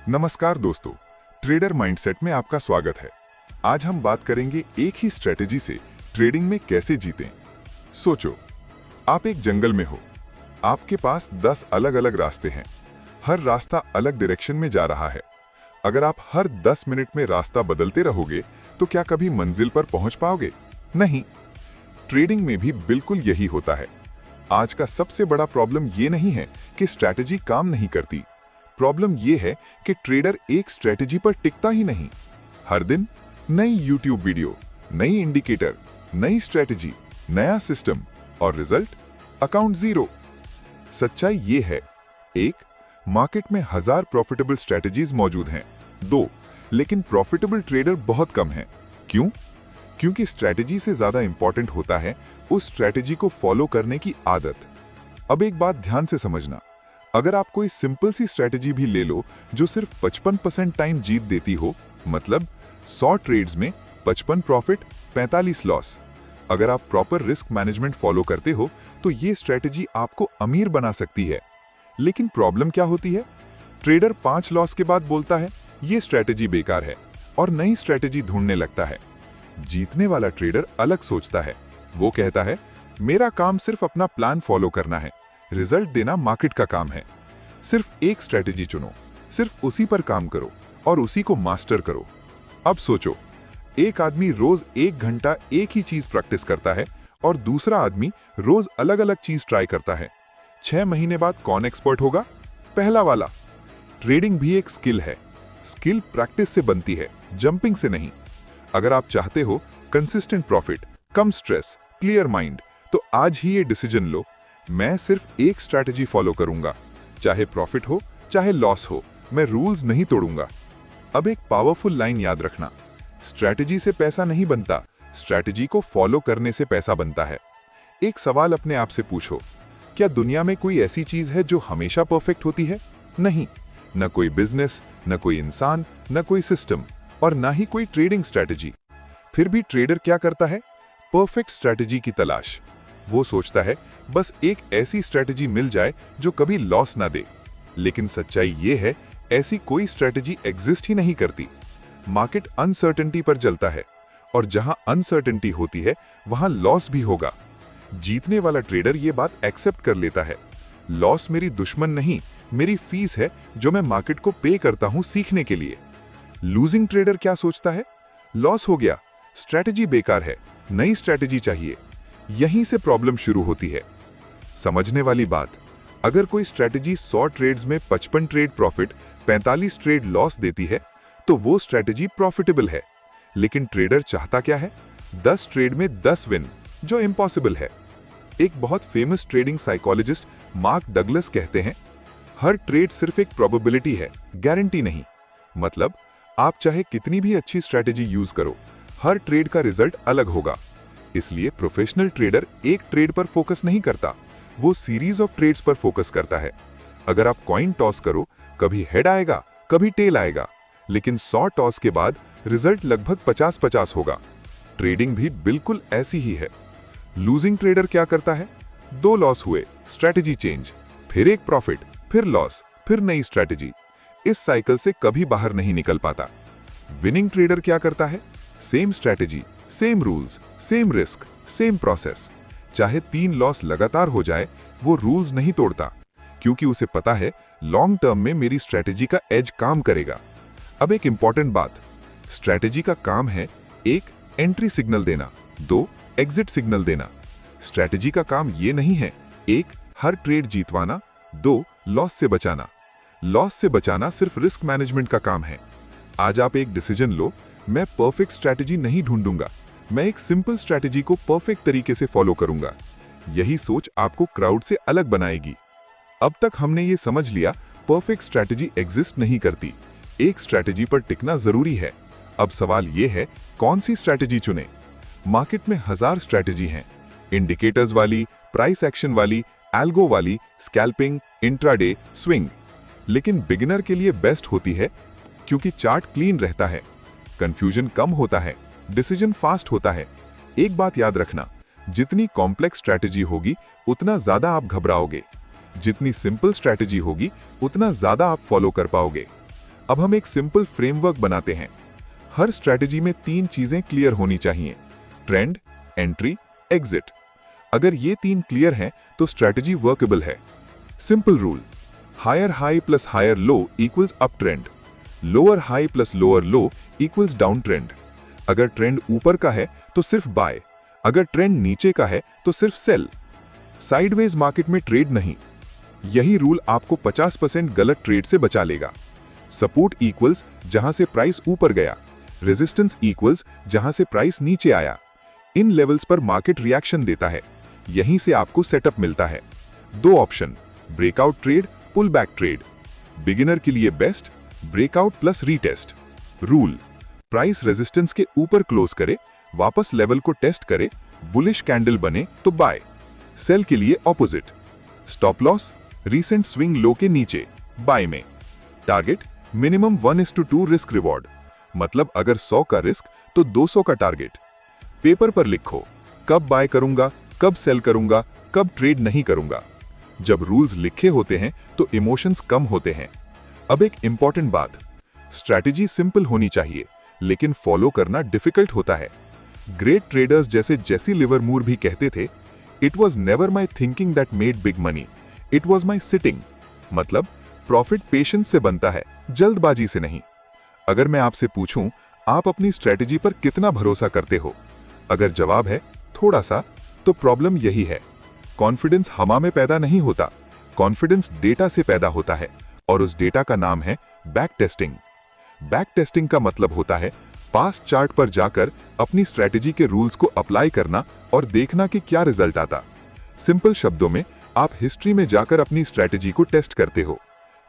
नमस्कार दोस्तों, trader mindset में आपका स्वागत है। आज हम बात करेंगे एक ही स्ट्रेटेजी से ट्रेडिंग में कैसे जीतें। सोचो, आप एक जंगल में हो। आपके पास 10 अलग अलग रास्ते हैं। हर रास्ता अलग डायरेक्शन में जा रहा है। अगर आप हर 10 मिनट में रास्ता बदलते रहोगे तो क्या कभी मंजिल पर पहुंच पाओगे? नहीं। ट्रेडिंग में भी बिल्कुल यही होता है। आज का सबसे बड़ा प्रॉब्लम ये नहीं है कि स्ट्रैटेजी काम नहीं करती। प्रॉब्लम यह है कि ट्रेडर एक स्ट्रैटेजी पर टिकता ही नहीं। हर दिन नई यूट्यूब वीडियो, नई इंडिकेटर, नई स्ट्रैटेजी, नया सिस्टम और रिजल्ट अकाउंट जीरो। सच्चाई ये है, एक, मार्केट में 1000 प्रॉफिटेबल स्ट्रैटेजीज मौजूद हैं। 2, लेकिन प्रॉफिटेबल ट्रेडर बहुत कम हैं। क्यों? क्योंकि स्ट्रैटेजी से ज्यादा इंपॉर्टेंट होता है उस स्ट्रैटेजी को फॉलो करने की आदत। अब एक बात ध्यान से समझना, अगर आप कोई सिंपल सी स्ट्रैटेजी भी ले लो जो सिर्फ 55% टाइम जीत देती हो, मतलब 100 ट्रेड्स में 55 प्रॉफिट, 45 लॉस। अगर आप प्रॉपर रिस्क मैनेजमेंट फॉलो करते हो तो ये स्ट्रैटेजी आपको अमीर बना सकती है। लेकिन प्रॉब्लम क्या होती है? ट्रेडर 5 लॉस के बाद बोलता है ये स्ट्रैटेजी बेकार है और नई स्ट्रैटेजी ढूंढने लगता है। जीतने वाला ट्रेडर अलग सोचता है। वो कहता है मेरा काम सिर्फ अपना प्लान फॉलो करना है, रिजल्ट देना मार्केट का काम है। सिर्फ एक स्ट्रैटेजी चुनो, सिर्फ उसी पर काम करो और उसी को मास्टर करो। अब सोचो, एक आदमी रोज 1 घंटा एक ही चीज प्रैक्टिस करता है और दूसरा आदमी रोज अलग अलग चीज ट्राई करता है। 6 महीने बाद कौन एक्सपर्ट होगा? पहला वाला। ट्रेडिंग भी एक स्किल है। स्किल प्रैक्टिस से बनती है, जंपिंग से नहीं। अगर आप चाहते हो कंसिस्टेंट प्रॉफिट, कम स्ट्रेस, क्लियर माइंड, तो आज ही ये डिसीजन लो, मैं सिर्फ एक स्ट्रैटेजी फॉलो करूंगा। चाहे प्रॉफिट हो चाहे लॉस हो, मैं रूल्स नहीं तोड़ूंगा। अब एक पावरफुल लाइन याद रखना, स्ट्रैटेजी से पैसा नहीं बनता, स्ट्रैटेजी को फॉलो करने से पैसा बनता है। एक सवाल अपने आप से पूछो, क्या दुनिया में कोई ऐसी चीज है जो हमेशा परफेक्ट होती है? नहीं। न कोई बिजनेस, न कोई इंसान, न कोई सिस्टम और ना ही कोई ट्रेडिंग स्ट्रैटेजी। फिर भी ट्रेडर क्या करता है? परफेक्ट स्ट्रैटेजी की तलाश। वो सोचता है बस एक ऐसी स्ट्रैटेजी मिल जाए जो कभी लॉस ना दे। लेकिन सच्चाई ये है, ऐसी कोई स्ट्रैटेजी एग्जिस्ट ही नहीं करती। मार्केट अनसर्टेनिटी पर चलता है और जहां अनसर्टेनिटी होती है वहां लॉस भी होगा। जीतने वाला ट्रेडर ये बात एक्सेप्ट कर लेता है, लॉस मेरी दुश्मन नहीं, मेरी फीस है जो मैं मार्केट को पे करता हूं सीखने के लिए। लूजिंग ट्रेडर क्या सोचता है? लॉस हो गया, स्ट्रैटेजी बेकार है, नई स्ट्रैटेजी चाहिए। यहीं से प्रॉब्लम शुरू होती है। समझने वाली बात, अगर कोई स्ट्रैटेजी 100 ट्रेड्स में 55 ट्रेड प्रॉफिट, 45 ट्रेड लॉस देती है तो वो स्ट्रैटेजी प्रॉफिटेबल है। लेकिन ट्रेडर चाहता क्या है? 10 ट्रेड में 10 विन, जो इम्पॉसिबल है। एक बहुत famous trading psychologist mark Douglas कहते हैं, हर ट्रेड सिर्फ एक प्रोबेबिलिटी है, गारंटी नहीं। मतलब आप चाहे कितनी भी अच्छी स्ट्रैटेजी यूज करो, हर ट्रेड का रिजल्ट अलग होगा। इसलिए प्रोफेशनल ट्रेडर एक ट्रेड पर फोकस नहीं करता, वो सीरीज ऑफ ट्रेड्स पर फोकस करता है। अगर आप कॉइन टॉस करो, कभी हेड आएगा, कभी टेल आएगा, लेकिन 100 टॉस के बाद रिजल्ट लगभग 50-50 होगा। ट्रेडिंग भी बिल्कुल ऐसी ही है। लूजिंग ट्रेडर क्या करता है? 2 लॉस हुए, स्ट्रैटेजी चेंज, फिर एक प्रॉफिट, फिर लॉस, फिर नई स्ट्रैटेजी। इस साइकिल से कभी बाहर नहीं निकल पाता। विनिंग ट्रेडर क्या करता है? Same strategy, same rules, same risk, same process. चाहे 3 लॉस लगातार हो जाए, वो रूल्स नहीं तोड़ता, क्योंकि उसे पता है लॉन्ग टर्म में मेरी स्ट्रैटेजी का एज काम करेगा। अब एक इंपॉर्टेंट बात, स्ट्रैटेजी का काम है 1 एंट्री सिग्नल देना, 2 एग्जिट सिग्नल देना। स्ट्रैटेजी का काम ये नहीं है 1 हर ट्रेड जीतवाना, 2 लॉस से बचाना। लॉस से बचाना सिर्फ रिस्क मैनेजमेंट का काम है। आज आप एक डिसीजन लो, मैं परफेक्ट स्ट्रैटेजी नहीं ढूंढूंगा, मैं एक सिंपल स्ट्रैटेजी को परफेक्ट तरीके से फॉलो करूंगा। यही सोच आपको क्राउड से अलग बनाएगी। अब तक हमने ये समझ लिया, परफेक्ट स्ट्रैटेजी एग्जिस्ट नहीं करती, एक स्ट्रैटेजी पर टिकना जरूरी है। अब सवाल ये है, कौन सी स्ट्रैटेजी चुने? मार्केट में 1000 स्ट्रैटेजी हैं, इंडिकेटर्स वाली, प्राइस एक्शन वाली, एल्गो वाली, स्कैल्पिंग, इंट्राडे, स्विंग। लेकिन बिगिनर के लिए बेस्ट होती है क्योंकि चार्ट क्लीन रहता है, कंफ्यूजन कम होता है, डिसीजन फास्ट होता है। एक बात याद रखना, जितनी कॉम्प्लेक्स स्ट्रैटेजी होगी उतना ज्यादा आप घबराओगे, जितनी सिंपल स्ट्रैटेजी होगी उतना ज्यादा आप फॉलो कर पाओगे। अब हम एक सिंपल फ्रेमवर्क बनाते हैं। हर स्ट्रैटेजी में 3 चीजें क्लियर होनी चाहिए: ट्रेंड, एंट्री, एग्जिट। अगर ये 3 क्लियर हैं तो स्ट्रैटेजी वर्केबल है। Simple rule: higher high plus higher low equals up trend, lower high plus lower low equals down trend. अगर ट्रेंड ऊपर का है तो सिर्फ बाय, अगर ट्रेंड नीचे का है तो सिर्फ सेल। साइडवेज मार्केट में ट्रेड नहीं। यही रूल आपको 50% गलत ट्रेड से बचा लेगा। सपोर्ट इक्वल्स जहां से प्राइस ऊपर गया, रेजिस्टेंस इक्वल्स जहां से प्राइस नीचे आया। इन लेवल्स पर मार्केट रिएक्शन देता है, यहीं से आपको सेटअप मिलता है। 2 option: breakout trade, pull back trade. Beginner के लिए best breakout plus retest. Rule: price resistance के ऊपर क्लोज करे, वापस लेवल को टेस्ट करे, बुलिश कैंडल बने तो बाय। सेल के लिए opposite: stop loss recent swing low के नीचे, बाय में। टारगेट मिनिमम 1:2 रिस्क रिवॉर्ड, मतलब अगर 100 का रिस्क तो 200 का टारगेट। पेपर पर लिखो, कब बाय करूंगा, कब सेल करूंगा, कब ट्रेड नहीं करूंगा। जब रूल्स लिखे होते हैं तो इमोशंस कम होते हैं। अब एक इंपॉर्टेंट बात: स्ट्रैटेजी सिंपल होनी चाहिए लेकिन फॉलो करना डिफिकल्ट होता है। ग्रेट ट्रेडर्स जैसे जेसी लिवरमूर भी कहते थे, it was never my thinking that made big money, it was my sitting. मतलब प्रॉफिट पेशेंस से बनता है, जल्दबाजी से नहीं। अगर मैं आपसे पूछूं, आप अपनी स्ट्रैटेजी पर कितना भरोसा करते हो? अगर जवाब है थोड़ा सा, तो प्रॉब्लम यही है। कॉन्फिडेंस हवा में पैदा नहीं होता, कॉन्फिडेंस डेटा से पैदा होता है, और उस डेटा का नाम है बैक टेस्टिंग। बैक टेस्टिंग का मतलब होता है पास्ट चार्ट पर जाकर अपनी स्ट्रैटेजी के रूल्स को अप्लाई करना और देखना कि क्या रिजल्ट आता। सिंपल शब्दों में, आप हिस्ट्री में जाकर अपनी स्ट्रैटेजी को टेस्ट करते हो।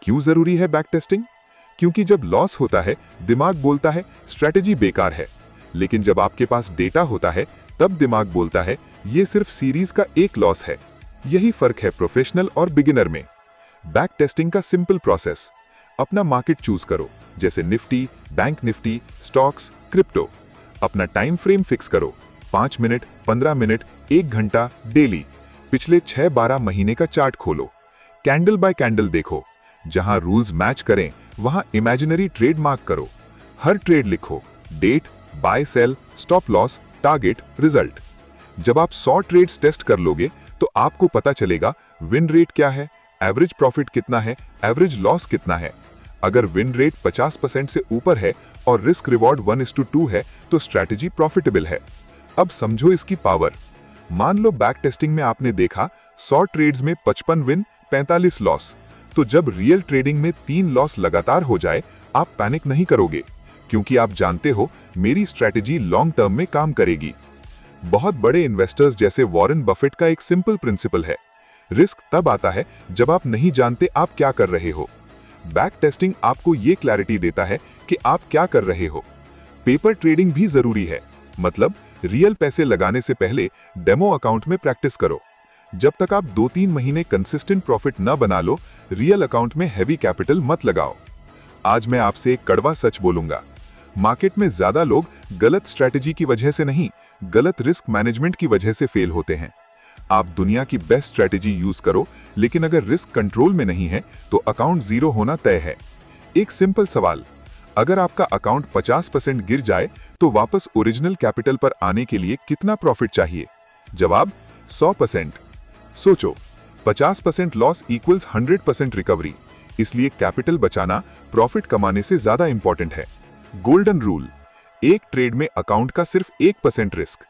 क्यों जरूरी है बैक टेस्टिंग? क्योंकि जब लॉस होता है दिमाग बोलता है स्ट्रैटेजी बेकार है, लेकिन जब आपके पास डेटा होता है तब दिमाग बोलता है ये सिर्फ सीरीज का एक लॉस है। यही फर्क है प्रोफेशनल और बिगिनर में। बैक टेस्टिंग का सिंपल प्रोसेस: अपना मार्केट चूज करो, जैसे Nifty, bank Nifty, stocks, crypto. अपना टाइम फ्रेम फिक्स करो, 5 मिनट, 15 मिनट, 1 घंटा, डेली। पिछले 6-12 महीने का चार्ट खोलो, कैंडल बाय कैंडल देखो। जहां रूल्स मैच करें वहां इमेजिनरी ट्रेड मार्क करो। हर ट्रेड लिखो, date, buy sell, stop loss, target, result. जब आप 100 ट्रेड्स टेस्ट कर लोगे तो आपको पता चलेगा विन रेट क्या है, एवरेज प्रॉफिट कितना है, एवरेज लॉस कितना है। अगर विन रेट 50% से ऊपर है और रिस्क रिवॉर्ड 1:2 है तो स्ट्रैटेजी प्रॉफिटेबल है। अब समझो इसकी पावर। मान लो बैक टेस्टिंग में आपने देखा 100 ट्रेड्स में 55 विन, 45 लॉस। तो जब रियल ट्रेडिंग में 3 लॉस लगातार हो जाए, आप पैनिक नहीं करोगे, क्योंकि आप जानते हो मेरी स्ट्रैटेजी लॉन्ग टर्म में काम करेगी। बहुत बड़े इन्वेस्टर्स जैसे वॉरेन बफेट का एक सिंपल प्रिंसिपल है: रिस्क तब आता है जब आप नहीं जानते आप क्या कर रहे हो। बैक टेस्टिंग आपको ये क्लैरिटी देता है कि आप क्या कर रहे हो। पेपर ट्रेडिंग भी जरूरी है, मतलब रियल पैसे लगाने से पहले डेमो अकाउंट में प्रैक्टिस करो। जब तक आप 2-3 महीने कंसिस्टेंट प्रॉफिट न बना लो, रियल अकाउंट में हैवी कैपिटल मत लगाओ। आज मैं आपसे एक कड़वा सच बोलूंगा, मार्केट में ज्यादा लोग गलत स्ट्रैटेजी की वजह से नहीं, गलत रिस्क मैनेजमेंट की वजह से फेल होते हैं। आप दुनिया की बेस्ट स्ट्रैटेजी यूज करो, लेकिन अगर रिस्क कंट्रोल में नहीं है तो अकाउंट जीरो होना तय है। एक सिंपल सवाल: अगर आपका अकाउंट 50% गिर जाए तो वापस ओरिजिनल कैपिटल पर आने के लिए कितना प्रॉफिट चाहिए? जवाब 100%। सोचो, 50% लॉस इक्वल्स 100% रिकवरी, इसलिए कैपिटल बचाना प्रॉफिट कमाने से ज्यादा इंपॉर्टेंट है। गोल्डन रूल: एक ट्रेड में अकाउंट का सिर्फ 1% रिस्क।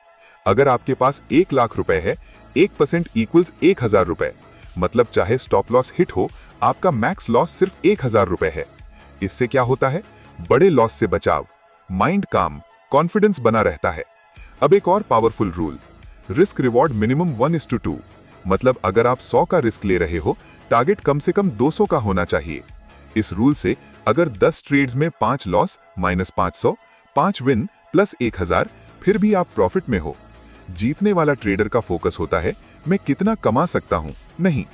अगर आपके पास 1 लाख रुपए है, 1% इक्वल्स 1000 रुपए। मतलब चाहे स्टॉप लॉस हिट हो, आपका मैक्स लॉस सिर्फ 1000 रुपए है। इससे क्या होता है? बड़े लॉस से बचाव, माइंड काम, कॉन्फिडेंस बना रहता है। अब एक और powerful rule: risk reward minimum 1:2। मतलब अगर आप 100 का रिस्क ले रहे हो, टारगेट कम से कम 200 का होना चाहिए। इस रूल से अगर 10 ट्रेड्स में 5 लॉस -500, 5 विन प्लस 1000, फिर भी आप प्रॉफिट में हो। जीतने वाला ट्रेडर का फोकस होता है मैं कितना कमा सकता हूं, नहीं,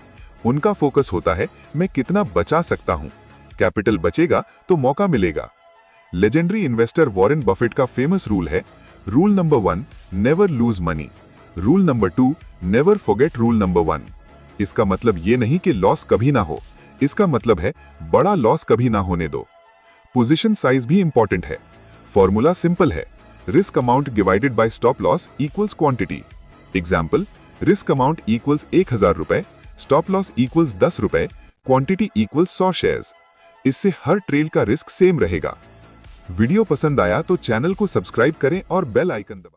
उनका फोकस होता है मैं कितना बचा सकता हूं। कैपिटल बचेगा तो मौका मिलेगा। लेजेंडरी इन्वेस्टर वॉरेन बफेट का फेमस रूल है: rule number 1, never lose money. Rule number 2, never forget rule number 1। इसका मतलब ये नहीं कि लॉस कभी ना हो, इसका मतलब है बड़ा लॉस कभी ना होने दो। पोजीशन साइज भी इंपॉर्टेंट है। फॉर्मूला सिंपल है, risk amount divided by stop loss equals quantity. Example, risk amount equals 1000 रुपए, स्टॉप लॉस इक्वल्स 10 रुपए, क्वांटिटी इक्वल्स 100 शेयर्स। इससे हर ट्रेड का रिस्क सेम रहेगा। वीडियो पसंद आया तो चैनल को सब्सक्राइब करें और बेल आइकन दबाएं।